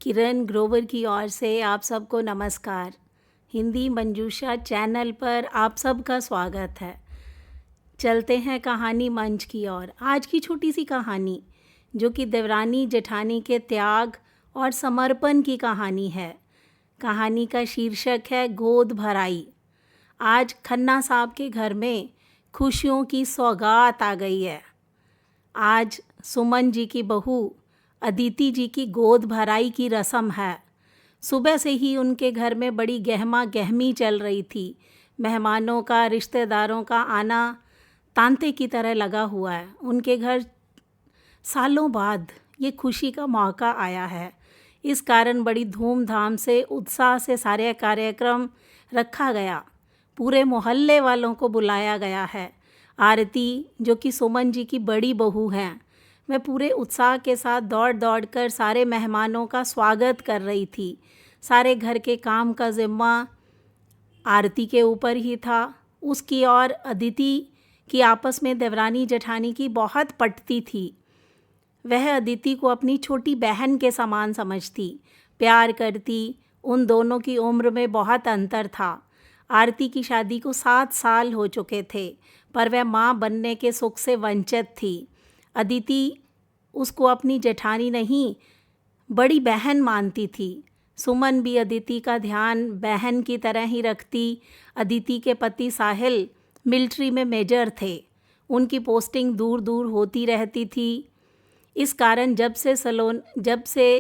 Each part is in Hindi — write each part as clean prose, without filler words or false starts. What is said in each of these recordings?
किरण ग्रोवर की ओर से आप सबको नमस्कार। हिंदी मंजूषा चैनल पर आप सबका स्वागत है। चलते हैं कहानी मंच की ओर। आज की छोटी सी कहानी जो कि देवरानी जेठानी के त्याग और समर्पण की कहानी है। कहानी का शीर्षक है गोद भराई। आज खन्ना साहब के घर में खुशियों की सौगात आ गई है। आज सुमन जी की बहू अदिति जी की गोद भराई की रस्म है। सुबह से ही उनके घर में बड़ी गहमा गहमी चल रही थी। मेहमानों का, रिश्तेदारों का आना तांते की तरह लगा हुआ है। उनके घर सालों बाद ये खुशी का मौका आया है। इस कारण बड़ी धूमधाम से, उत्साह से सारे कार्यक्रम रखा गया। पूरे मोहल्ले वालों को बुलाया गया है। आरती जो कि सुमन जी की बड़ी बहू हैं, वह पूरे उत्साह के साथ दौड़ दौड़ कर सारे मेहमानों का स्वागत कर रही थी। सारे घर के काम का जिम्मा आरती के ऊपर ही था। उसकी और अदिति की आपस में देवरानी जेठानी की बहुत पटती थी। वह अदिति को अपनी छोटी बहन के समान समझती, प्यार करती। उन दोनों की उम्र में बहुत अंतर था। आरती की शादी को 7 साल हो चुके थे, पर वह माँ बनने के सुख से वंचित थी। अदिति उसको अपनी जेठानी नहीं, बड़ी बहन मानती थी। सुमन भी अदिति का ध्यान बहन की तरह ही रखती। अदिति के पति साहिल मिलिट्री में मेजर थे। उनकी पोस्टिंग दूर दूर होती रहती थी। इस कारण जब से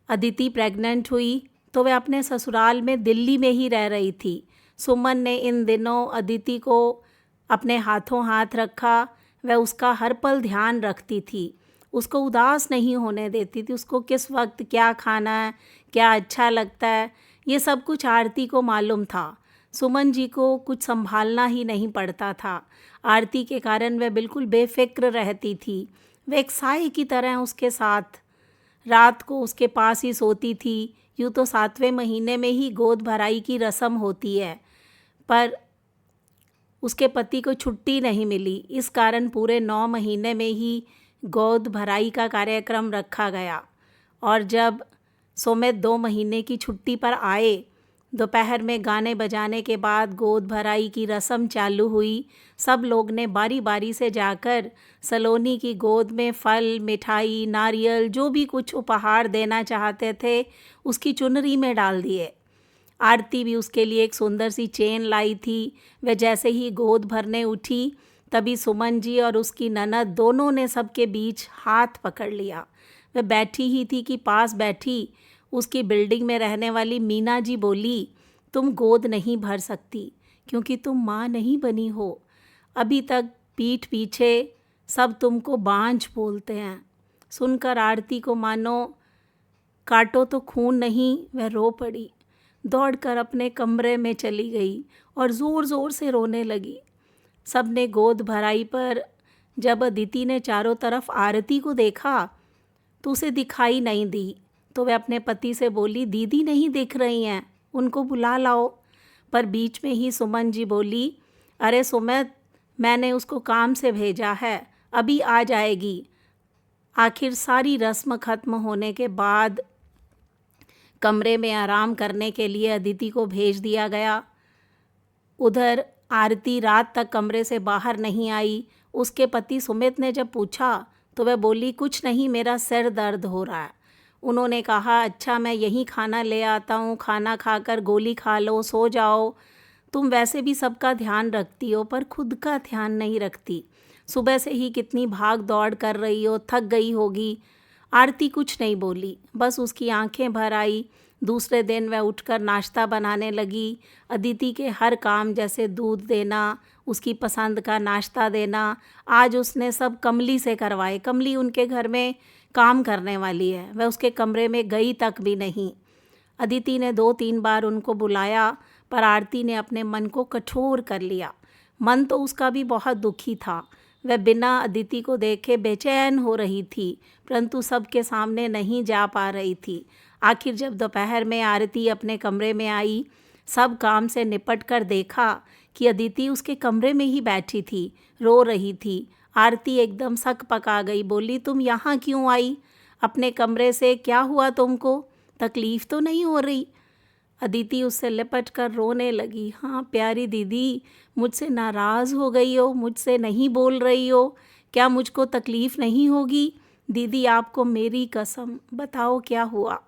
अदिति प्रेग्नेंट हुई तो वह अपने ससुराल में दिल्ली में ही रह रही थी। सुमन ने इन दिनों अदिति को अपने हाथों हाथ रखा। वह उसका हर पल ध्यान रखती थी, उसको उदास नहीं होने देती थी। उसको किस वक्त क्या खाना है, क्या अच्छा लगता है, ये सब कुछ आरती को मालूम था। सुमन जी को कुछ संभालना ही नहीं पड़ता था। आरती के कारण वह बिल्कुल बेफिक्र रहती थी। वह एक साए की तरह उसके साथ, रात को उसके पास ही सोती थी। यूँ तो 7वें महीने में ही गोद भराई की रस्म होती है, पर उसके पति को छुट्टी नहीं मिली। इस कारण पूरे 9 महीने में ही गोद भराई का कार्यक्रम रखा गया। और जब सुमित 2 महीने की छुट्टी पर आए, दोपहर में गाने बजाने के बाद गोद भराई की रस्म चालू हुई। सब लोग ने बारी बारी से जाकर सलोनी की गोद में फल, मिठाई, नारियल, जो भी कुछ उपहार देना चाहते थे उसकी चुनरी में डाल दिए। आरती भी उसके लिए एक सुंदर सी चेन लाई थी। वह जैसे ही गोद भरने उठी, तभी सुमन जी और उसकी ननद दोनों ने सबके बीच हाथ पकड़ लिया। वह बैठी ही थी कि पास बैठी उसकी बिल्डिंग में रहने वाली मीना जी बोली, तुम गोद नहीं भर सकती क्योंकि तुम माँ नहीं बनी हो। अभी तक पीठ पीछे सब तुमको बांझ बोलते हैं। सुनकर आरती को मानो काटो तो खून नहीं, वह रो पड़ी। दौड़कर अपने कमरे में चली गई और ज़ोर ज़ोर से रोने लगी। सबने गोद भराई पर जब अदिति ने चारों तरफ आरती को देखा तो उसे दिखाई नहीं दी। तो वह अपने पति से बोली, दीदी नहीं दिख रही हैं, उनको बुला लाओ। पर बीच में ही सुमन जी बोली, अरे सुमित, मैंने उसको काम से भेजा है, अभी आ जाएगी। आखिर सारी रस्म खत्म होने के बाद कमरे में आराम करने के लिए अदिति को भेज दिया गया। उधर आरती रात तक कमरे से बाहर नहीं आई। उसके पति सुमित ने जब पूछा तो वह बोली, कुछ नहीं, मेरा सिर दर्द हो रहा है। उन्होंने कहा, अच्छा मैं यहीं खाना ले आता हूँ, खाना खाकर गोली खा लो, सो जाओ। तुम वैसे भी सबका ध्यान रखती हो पर खुद का ध्यान नहीं रखती। सुबह से ही कितनी भाग दौड़ कर रही हो, थक गई होगी। आरती कुछ नहीं बोली, बस उसकी आंखें भर आई। दूसरे दिन वह उठकर नाश्ता बनाने लगी। अदिति के हर काम जैसे दूध देना, उसकी पसंद का नाश्ता देना, आज उसने सब कमली से करवाए। कमली उनके घर में काम करने वाली है, वह उसके कमरे में गई तक भी नहीं। अदिति ने 2-3 बार उनको बुलाया, पर आरती ने अपने मन को कठोर कर लिया। मन तो उसका भी बहुत दुखी था। वह बिना अदिति को देखे बेचैन हो रही थी, परंतु सबके सामने नहीं जा पा रही थी। आखिर जब दोपहर में आरती अपने कमरे में आई, सब काम से निपट कर देखा कि अदिति उसके कमरे में ही बैठी थी, रो रही थी। आरती एकदम सक पका गई, बोली, तुम यहाँ क्यों आई? अपने कमरे से क्या हुआ तुमको? तकलीफ़ तो नहीं हो रही? अदिति उससे लिपट कर रोने लगी। हाँ प्यारी दीदी, मुझसे नाराज़ हो गई हो, मुझसे नहीं बोल रही हो, क्या मुझको तकलीफ़ नहीं होगी? दीदी आपको मेरी कसम, बताओ क्या हुआ?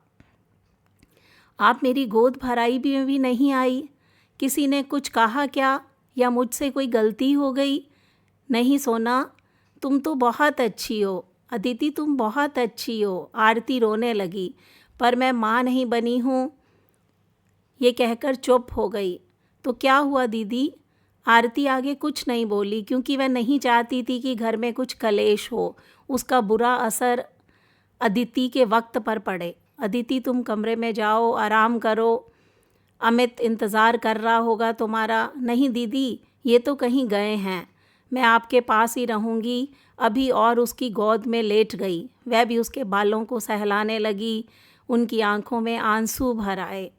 आप मेरी गोद भराई भी नहीं आई? किसी ने कुछ कहा क्या, या मुझसे कोई गलती हो गई? नहीं सोना, तुम तो बहुत अच्छी हो। अदिति तुम बहुत अच्छी हो। आरती रोने लगी। पर मैं माँ नहीं बनी हूँ, ये कहकर चुप हो गई। तो क्या हुआ दीदी? आरती आगे कुछ नहीं बोली, क्योंकि वह नहीं चाहती थी कि घर में कुछ कलेश हो, उसका बुरा असर अदिति के वक्त पर पड़े। अदिति तुम कमरे में जाओ, आराम करो, अमित इंतज़ार कर रहा होगा तुम्हारा। नहीं दीदी, ये तो कहीं गए हैं, मैं आपके पास ही रहूँगी अभी। और उसकी गोद में लेट गई। वह भी उसके बालों को सहलाने लगी। उनकी आंखों में आंसू भर आए।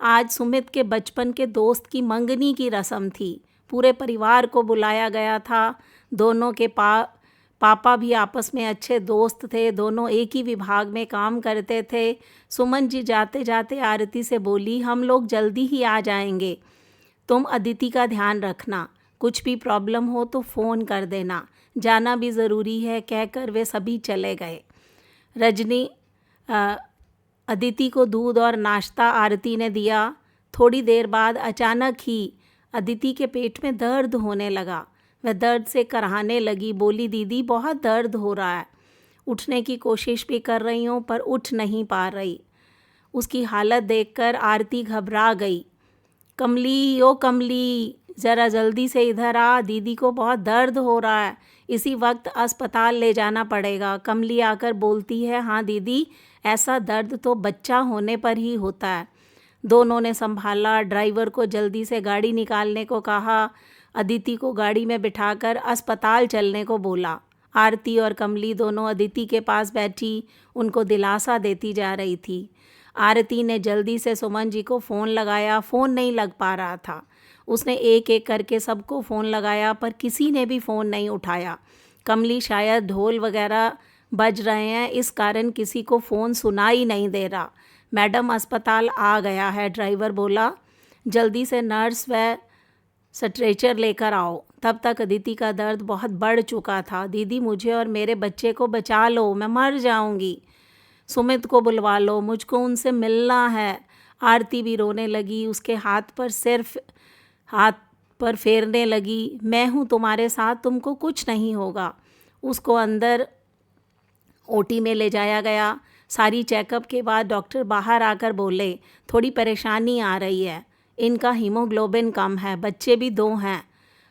आज सुमित के बचपन के दोस्त की मंगनी की रस्म थी। पूरे परिवार को बुलाया गया था। दोनों के पापा भी आपस में अच्छे दोस्त थे। दोनों एक ही विभाग में काम करते थे। सुमन जी जाते जाते आरती से बोली, हम लोग जल्दी ही आ जाएंगे, तुम अदिति का ध्यान रखना, कुछ भी प्रॉब्लम हो तो फ़ोन कर देना, जाना भी ज़रूरी है। कहकर वे सभी चले गए। रजनी अदिति को दूध और नाश्ता आरती ने दिया। थोड़ी देर बाद अचानक ही अदिति के पेट में दर्द होने लगा। वह दर्द से कराहने लगी। बोली, दीदी बहुत दर्द हो रहा है, उठने की कोशिश भी कर रही हूँ पर उठ नहीं पा रही। उसकी हालत देखकर आरती घबरा गई। कमली, ओ कमली, ज़रा जल्दी से इधर आ, दीदी को बहुत दर्द हो रहा है, इसी वक्त अस्पताल ले जाना पड़ेगा। कमली आकर बोलती है, हाँ दीदी, ऐसा दर्द तो बच्चा होने पर ही होता है। दोनों ने संभाला। ड्राइवर को जल्दी से गाड़ी निकालने को कहा। अदिति को गाड़ी में बिठाकर अस्पताल चलने को बोला। आरती और कमली दोनों अदिति के पास बैठी उनको दिलासा देती जा रही थी। आरती ने जल्दी से सुमन जी को फ़ोन लगाया। फ़ोन नहीं लग पा रहा था। उसने एक एक करके सबको फ़ोन लगाया पर किसी ने भी फ़ोन नहीं उठाया। कमली शायद ढोल वगैरह बज रहे हैं, इस कारण किसी को फ़ोन सुनाई नहीं दे रहा। मैडम अस्पताल आ गया है, ड्राइवर बोला, जल्दी से नर्स व स्ट्रेचर लेकर आओ। तब तक अदिति का दर्द बहुत बढ़ चुका था। दीदी मुझे और मेरे बच्चे को बचा लो, मैं मर जाऊंगी। सुमित को बुलवा लो, मुझको उनसे मिलना है। आरती भी रोने लगी। उसके हाथ पर फेरने लगी। मैं हूँ तुम्हारे साथ, तुमको कुछ नहीं होगा। उसको अंदर ओटी में ले जाया गया। सारी चेकअप के बाद डॉक्टर बाहर आकर बोले, थोड़ी परेशानी आ रही है, इनका हीमोग्लोबिन कम है, बच्चे भी 2 हैं,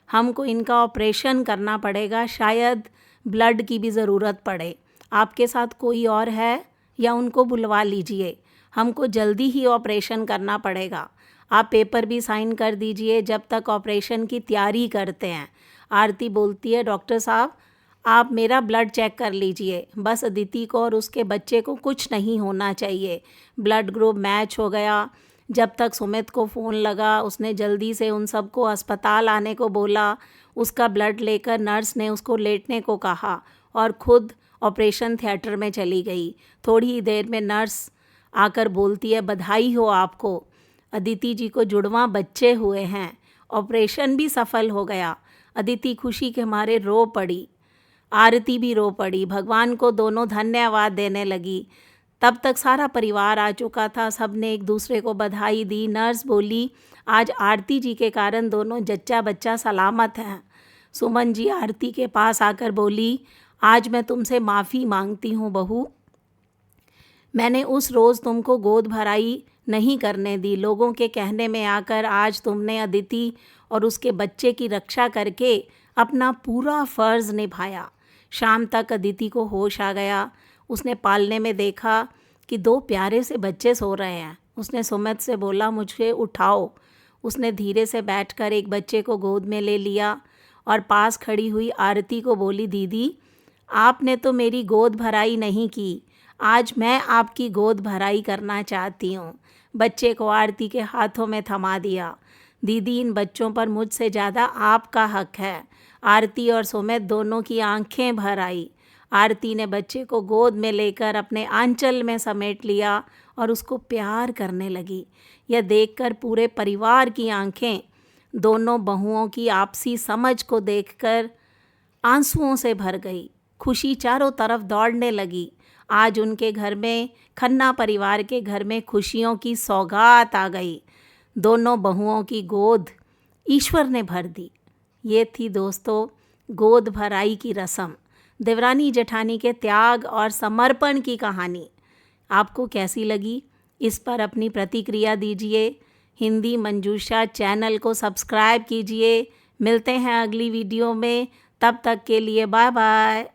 हमको इनका ऑपरेशन करना पड़ेगा, शायद ब्लड की भी ज़रूरत पड़े। आपके साथ कोई और है या उनको बुलवा लीजिए, हमको जल्दी ही ऑपरेशन करना पड़ेगा। आप पेपर भी साइन कर दीजिए जब तक ऑपरेशन की तैयारी करते हैं। आरती बोलती है, डॉक्टर साहब आप मेरा ब्लड चेक कर लीजिए, बस अदिति को और उसके बच्चे को कुछ नहीं होना चाहिए। ब्लड ग्रुप मैच हो गया। जब तक सुमित को फ़ोन लगा, उसने जल्दी से उन सबको अस्पताल आने को बोला। उसका ब्लड लेकर नर्स ने उसको लेटने को कहा और खुद ऑपरेशन थिएटर में चली गई। थोड़ी ही देर में नर्स आकर बोलती है, बधाई हो आपको, अदिति जी को जुड़वां बच्चे हुए हैं, ऑपरेशन भी सफल हो गया। अदिति खुशी के मारे रो पड़ी। आरती भी रो पड़ी, भगवान को दोनों धन्यवाद देने लगी। तब तक सारा परिवार आ चुका था। सब ने एक दूसरे को बधाई दी। नर्स बोली, आज आरती जी के कारण दोनों जच्चा बच्चा सलामत हैं। सुमन जी आरती के पास आकर बोली, आज मैं तुमसे माफ़ी मांगती हूँ बहू, मैंने उस रोज़ तुमको गोद भराई नहीं करने दी। लोगों के कहने में आकर आज तुमने अदिति और उसके बच्चे की रक्षा करके अपना पूरा फ़र्ज़ निभाया। शाम तक अदिति को होश आ गया। उसने पालने में देखा कि 2 प्यारे से बच्चे सो रहे हैं। उसने सुमित से बोला, मुझे उठाओ। उसने धीरे से बैठकर एक बच्चे को गोद में ले लिया और पास खड़ी हुई आरती को बोली, दीदी आपने तो मेरी गोद भराई नहीं की, आज मैं आपकी गोद भराई करना चाहती हूँ। बच्चे को आरती के हाथों में थमा दिया। दीदी इन बच्चों पर मुझसे ज़्यादा आपका हक है। आरती और सुमित दोनों की आंखें भर आई। आरती ने बच्चे को गोद में लेकर अपने आंचल में समेट लिया और उसको प्यार करने लगी। यह देखकर पूरे परिवार की आंखें दोनों बहुओं की आपसी समझ को देखकर आंसुओं से भर गई। खुशी चारों तरफ दौड़ने लगी। आज उनके घर में, खन्ना परिवार के घर में खुशियों की सौगात आ गई। दोनों बहुओं की गोद ईश्वर ने भर दी। ये थी दोस्तों गोद भराई की रस्म, देवरानी जेठानी के त्याग और समर्पण की कहानी। आपको कैसी लगी? इस पर अपनी प्रतिक्रिया दीजिए। हिंदी मंजूषा चैनल को सब्सक्राइब कीजिए। मिलते हैं अगली वीडियो में। तब तक के लिए बाय बाय।